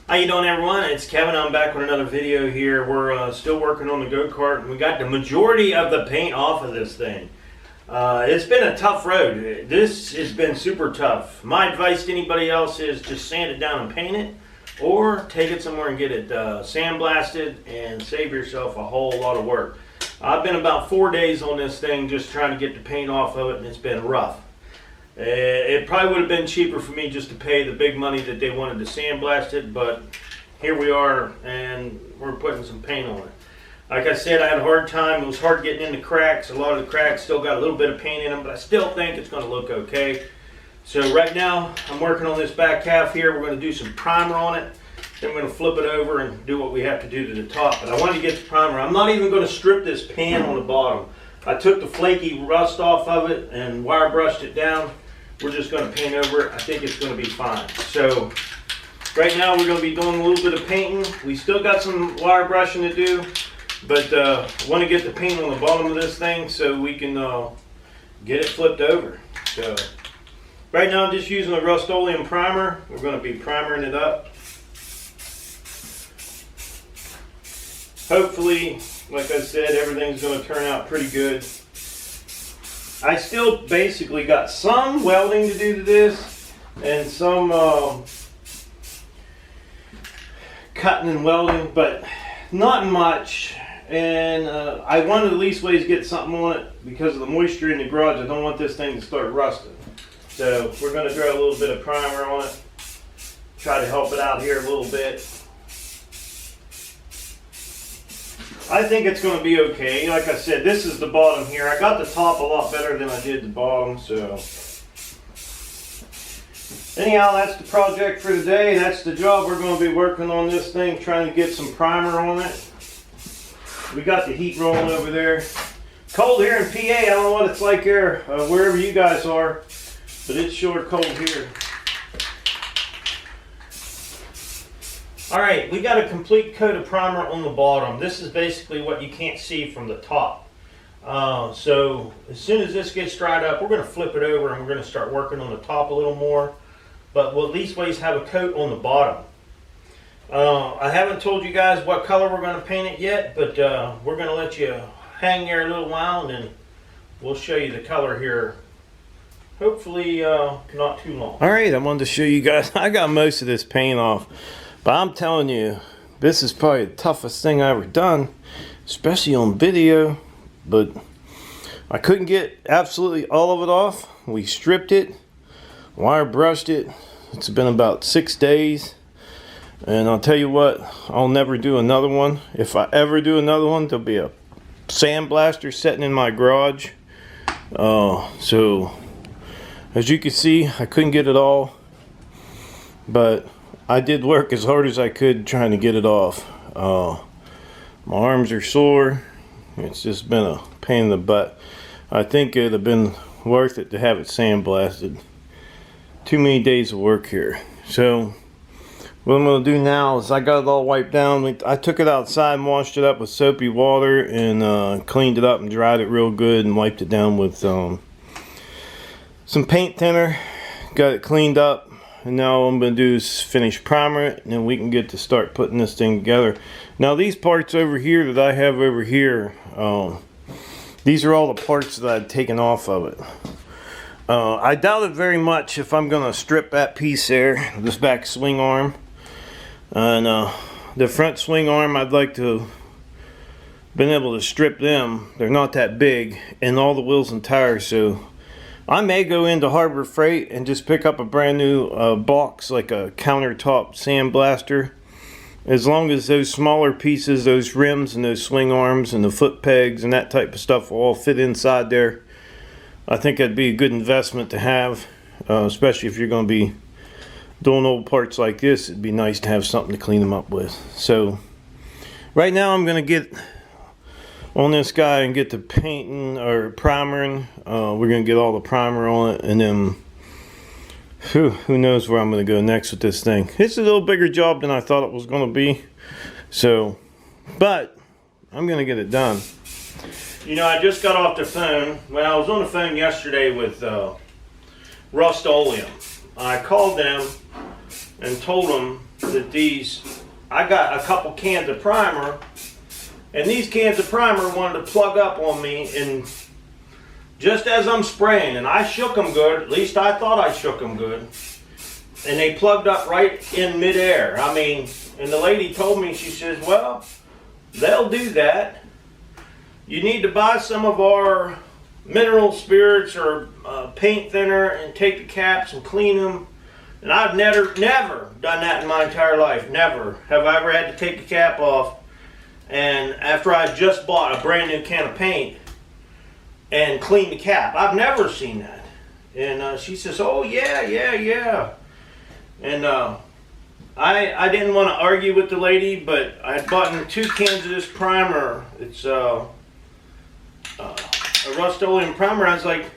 How you doing, everyone? It's Kevin. I'm back with another video here. We're still working on the go-kart, and we got the majority of the paint off of this thing. It's been a tough road. This has been super tough. My advice to anybody else is just sand it down and paint it, or take it somewhere and get it sandblasted and save yourself a whole lot of work. I've been about 4 days on this thing just trying to get the paint off of it, and it's been rough. It probably would have been cheaper for me just to pay the big money that they wanted to sandblast it, but here we are, and we're putting some paint on it. Like I said, I had a hard time. It was hard getting into cracks. A lot of the cracks still got a little bit of paint in them, but I still think it's going to look okay. So right now, I'm working on this back half here. We're going to do some primer on it. Then we're going to flip it over and do what we have to do to the top. But I wanted to get the primer. I'm not even going to strip this pan on the bottom. I took the flaky rust off of it and wire brushed it down. We're just going to paint over it. I think it's going to be fine. So right now we're going to be doing a little bit of painting. We still got some wire brushing to do, but want to get the paint on the bottom of this thing so we can get it flipped over. So right now I'm just using a Rust-Oleum primer. We're going to be primering it up. Hopefully, like I said, everything's going to turn out pretty good. I still basically got some welding to do to this and some cutting and welding, but not much. And I wanted at least ways to get something on it because of the moisture in the garage. I don't want this thing to start rusting. So we're going to throw a little bit of primer on it, try to help it out here a little bit. I think it's going to be okay. Like I said, this is the bottom here. I got the top a lot better than I did the bottom, so. Anyhow, that's the project for today. That's the job. We're going to be working on this thing, trying to get some primer on it. We got the heat rolling over there. Cold here in PA. I don't know what it's like here, wherever you guys are, but it's sure cold here. Alright, we got a complete coat of primer on the bottom. This is basically what you can't see from the top. So as soon as this gets dried up, we're going to flip it over and we're going to start working on the top a little more. But we'll at least ways have a coat on the bottom. I haven't told you guys what color we're going to paint it yet, but we're going to let you hang there a little while and then we'll show you the color here. Hopefully not too long. Alright, I wanted to show you guys. I got most of this paint off. But I'm telling you, this is probably the toughest thing I ever done, especially on video. But I couldn't get absolutely all of it off. We stripped it, wire brushed it. It's been about 6 days. And I'll tell you what, I'll never do another one. If I ever do another one, there'll be a sandblaster sitting in my garage. So, as you can see, I couldn't get it all. But I did work as hard as I could trying to get it off. My arms are sore. It's just been a pain in the butt. I think it'd have been worth it to have it sandblasted. Too many days of work here. So what I'm going to do now is I got it all wiped down. I took it outside and washed it up with soapy water and cleaned it up and dried it real good and wiped it down with some paint thinner. Got it cleaned up. And now all I'm going to do is finish primer it, and then we can get to start putting this thing together. Now these parts over here that I have over here, these are all the parts that I've taken off of it. I doubt it very much if I'm going to strip that piece there, this back swing arm. And the front swing arm, I'd like to have been able to strip them. They're not that big, and all the wheels and tires, so I may go into Harbor Freight and just pick up a brand new box, like a countertop sandblaster. As long as those smaller pieces, those rims and those swing arms and the foot pegs and that type of stuff will all fit inside there, I think that'd be a good investment to have, especially if you're going to be doing old parts like this. It'd be nice to have something to clean them up with. So right now I'm going to get on this guy and get the painting or primering. We're going to get all the primer on it, and then who knows where I'm going to go next with this thing. It's a little bigger job than I thought it was going to be. So, but I'm going to get it done. You know, I just got off the phone. Well, I was on the phone yesterday with Rust-Oleum. I called them and told them that I got a couple cans of primer, and these cans of primer wanted to plug up on me, and just as I'm spraying, and I shook them good, at least I thought I shook them good, and they plugged up right in midair. I mean, and the lady told me, she says, well, they'll do that. You need to buy some of our mineral spirits or paint thinner and take the caps and clean them. And I've never done that in my entire life. Never have I ever had to take the cap off. And after I just bought a brand new can of paint and clean the cap. I've never seen that. And she says, oh yeah. And I didn't want to argue with the lady, but I had bought 2 cans of this primer. It's a Rust-Oleum primer. I was like,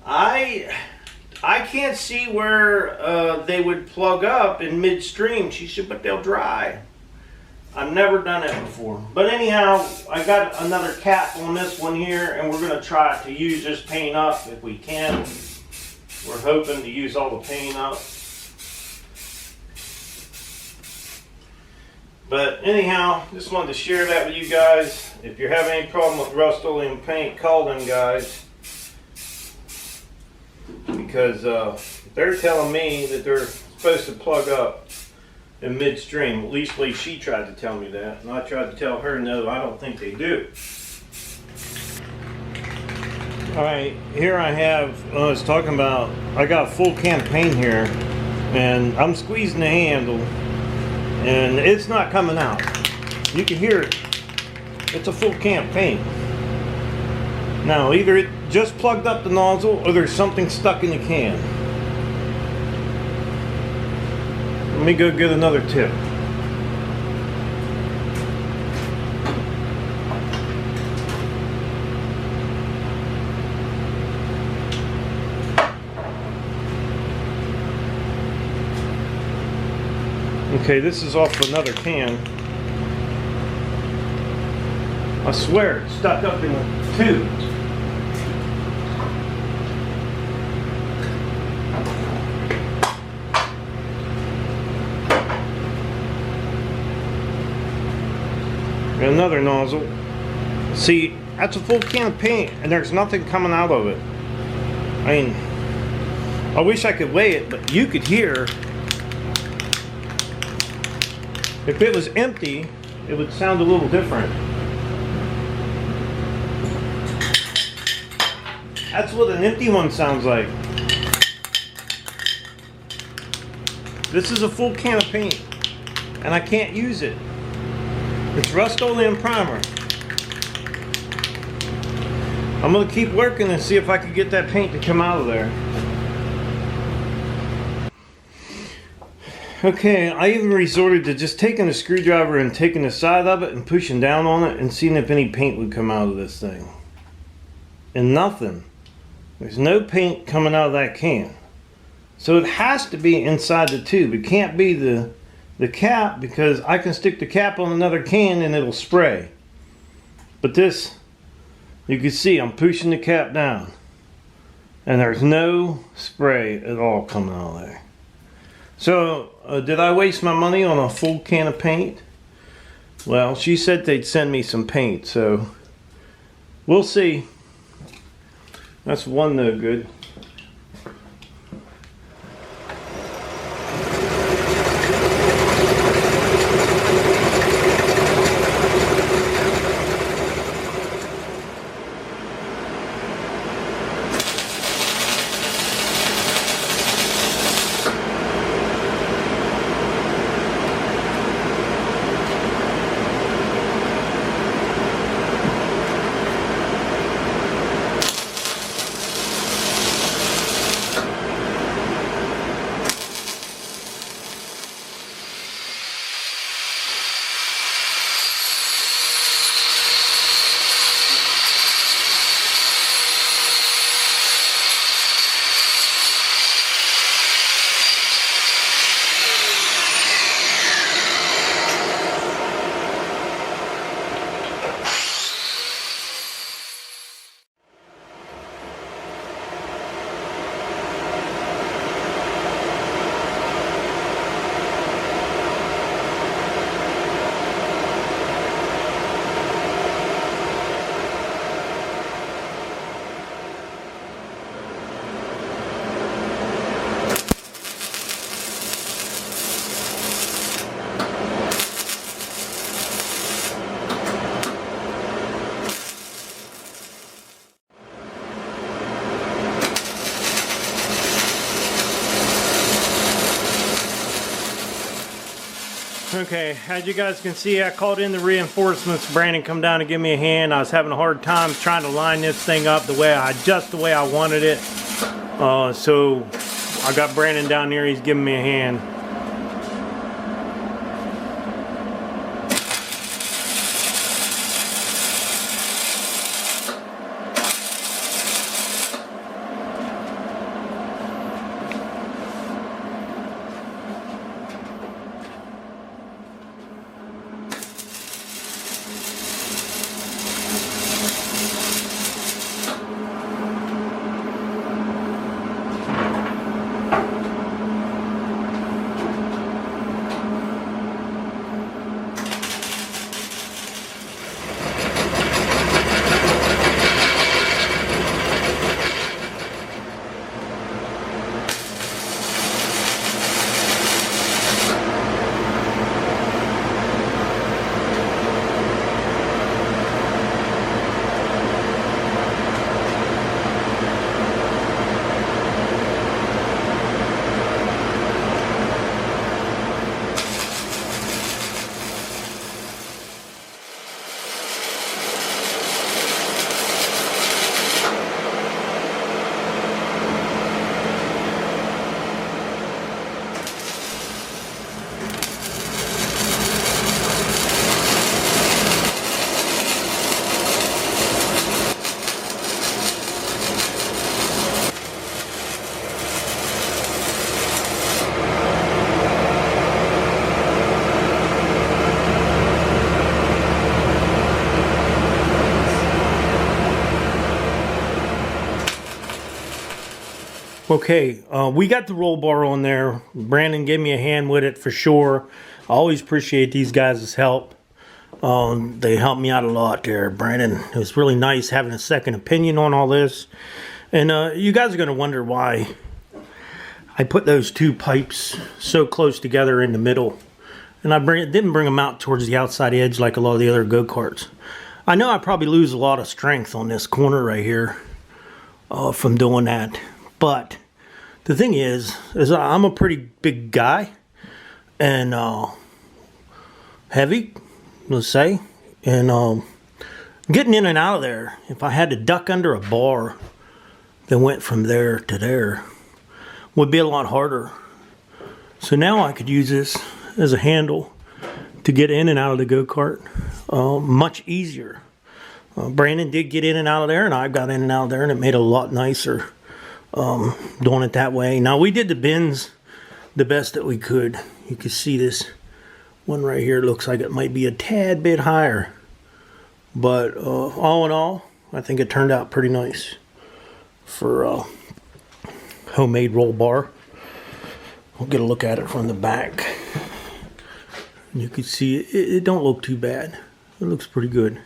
I can't see where they would plug up in midstream. She said, but they'll dry. I've never done that before. But anyhow, I got another cap on this one here, and we're going to try to use this paint up if we can. We're hoping to use all the paint up. But anyhow, just wanted to share that with you guys. If you're having any problem with Rust-Oleum paint, call them guys. Because they're telling me that they're supposed to plug up in midstream. At least she tried to tell me that. And I tried to tell her, no, I don't think they do. Alright, here I have, I was talking about, I got a full can of paint here. And I'm squeezing the handle. And it's not coming out. You can hear it. It's a full can of paint. Now, either it just plugged up the nozzle or there's something stuck in the can. Let me go get another tip. Okay, this is off another can. I swear it's stuck up in the tube. And another nozzle. See, that's a full can of paint and there's nothing coming out of it. I mean, I wish I could weigh it, but you could hear. If it was empty, it would sound a little different. That's what an empty one sounds like. This is a full can of paint, and I can't use it. It's Rust-Oleum primer. I'm gonna keep working and see if I can get that paint to come out of there. Okay, I even resorted to just taking a screwdriver and taking the side of it and pushing down on it and seeing if any paint would come out of this thing. And nothing. There's no paint coming out of that can. So it has to be inside the tube. It can't be the cap, because I can stick the cap on another can and it'll spray. But this, you can see I'm pushing the cap down. And there's no spray at all coming out of there. So, did I waste my money on a full can of paint? Well, she said they'd send me some paint, so we'll see. That's one no good. Okay, as you guys can see, I called in the reinforcements. Brandon come down to give me a hand. I was having a hard time trying to line this thing up just the way I wanted it. So I got Brandon down here. He's giving me a hand. Okay, we got the roll bar on there. Brandon gave me a hand with it for sure. I always appreciate these guys' help. They helped me out a lot there, Brandon. It was really nice having a second opinion on all this. And you guys are going to wonder why I put those two pipes so close together in the middle. And I didn't bring them out towards the outside edge like a lot of the other go-karts. I know I probably lose a lot of strength on this corner right here from doing that. But the thing is I'm a pretty big guy and heavy, let's say, and getting in and out of there, if I had to duck under a bar that went from there to there, would be a lot harder. So now I could use this as a handle to get in and out of the go-kart much easier. Brandon did get in and out of there, and I got in and out of there, and it made it a lot nicer. Doing it that way. Now we did the bins the best that we could. You can see this one right here looks like it might be a tad bit higher, but all in all I think it turned out pretty nice for homemade roll bar. We'll get a look at it from the back. You can see it don't look too bad. It looks pretty good.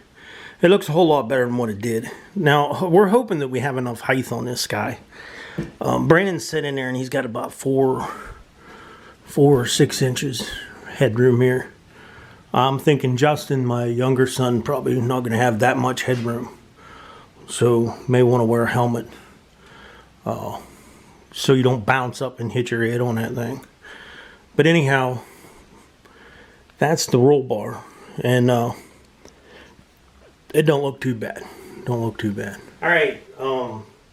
It looks a whole lot better than what it did. Now we're hoping that we have enough height on this guy. Brandon's sitting there and he's got about 4 or 6 inches headroom here. I'm thinking Justin, my younger son, probably not going to have that much headroom, so may want to wear a helmet so you don't bounce up and hit your head on that thing. But anyhow, that's the roll bar, and it don't look too bad. Don't look too bad. All right.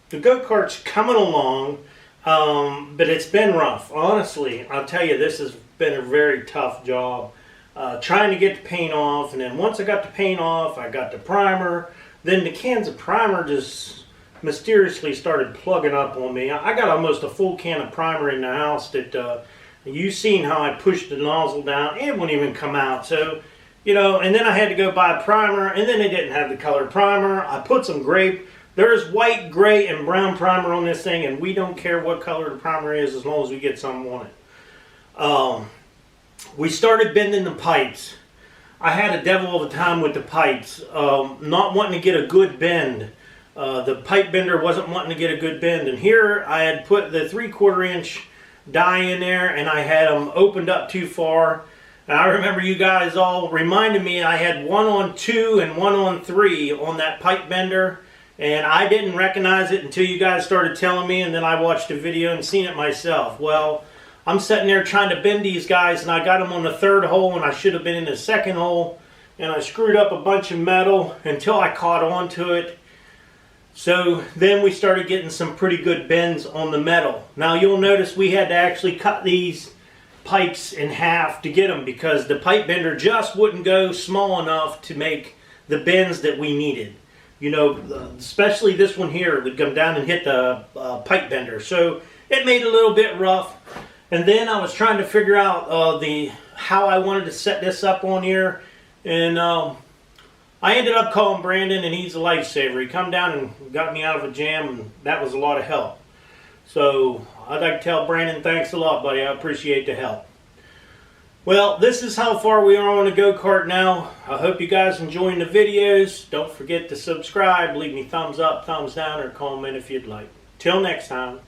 The go-kart's coming along, but it's been rough. Honestly, I'll tell you, this has been a very tough job. Trying to get the paint off, and then once I got the paint off, I got the primer. Then the cans of primer just mysteriously started plugging up on me. I got almost a full can of primer in the house that you've seen how I pushed the nozzle down. It wouldn't even come out. So, you know, and then I had to go buy a primer, and then they didn't have the color primer. I put some grape. There's white, gray, and brown primer on this thing, and we don't care what color the primer is as long as we get something on it. We started bending the pipes. I had a devil of a time with the pipes, not wanting to get a good bend. The pipe bender wasn't wanting to get a good bend, and here I had put the 3/4 inch die in there, and I had them opened up too far. And I remember you guys all reminded me I had 1 on 2 and 1 on 3 on that pipe bender. And I didn't recognize it until you guys started telling me, and then I watched a video and seen it myself. Well, I'm sitting there trying to bend these guys, and I got them on the third hole, and I should have been in the second hole, and I screwed up a bunch of metal until I caught on to it. So then we started getting some pretty good bends on the metal. Now you'll notice we had to actually cut these pipes in half to get them, because the pipe bender just wouldn't go small enough to make the bends that we needed. You know, especially this one here would come down and hit the pipe bender. So it made it a little bit rough. And then I was trying to figure out how I wanted to set this up on here. And I ended up calling Brandon, and he's a lifesaver. He come down and got me out of a jam, and that was a lot of help. So I'd like to tell Brandon, thanks a lot, buddy. I appreciate the help. Well, this is how far we are on the go-kart now. I hope you guys enjoying the videos. Don't forget to subscribe, leave me thumbs up, thumbs down, or comment if you'd like. Till next time.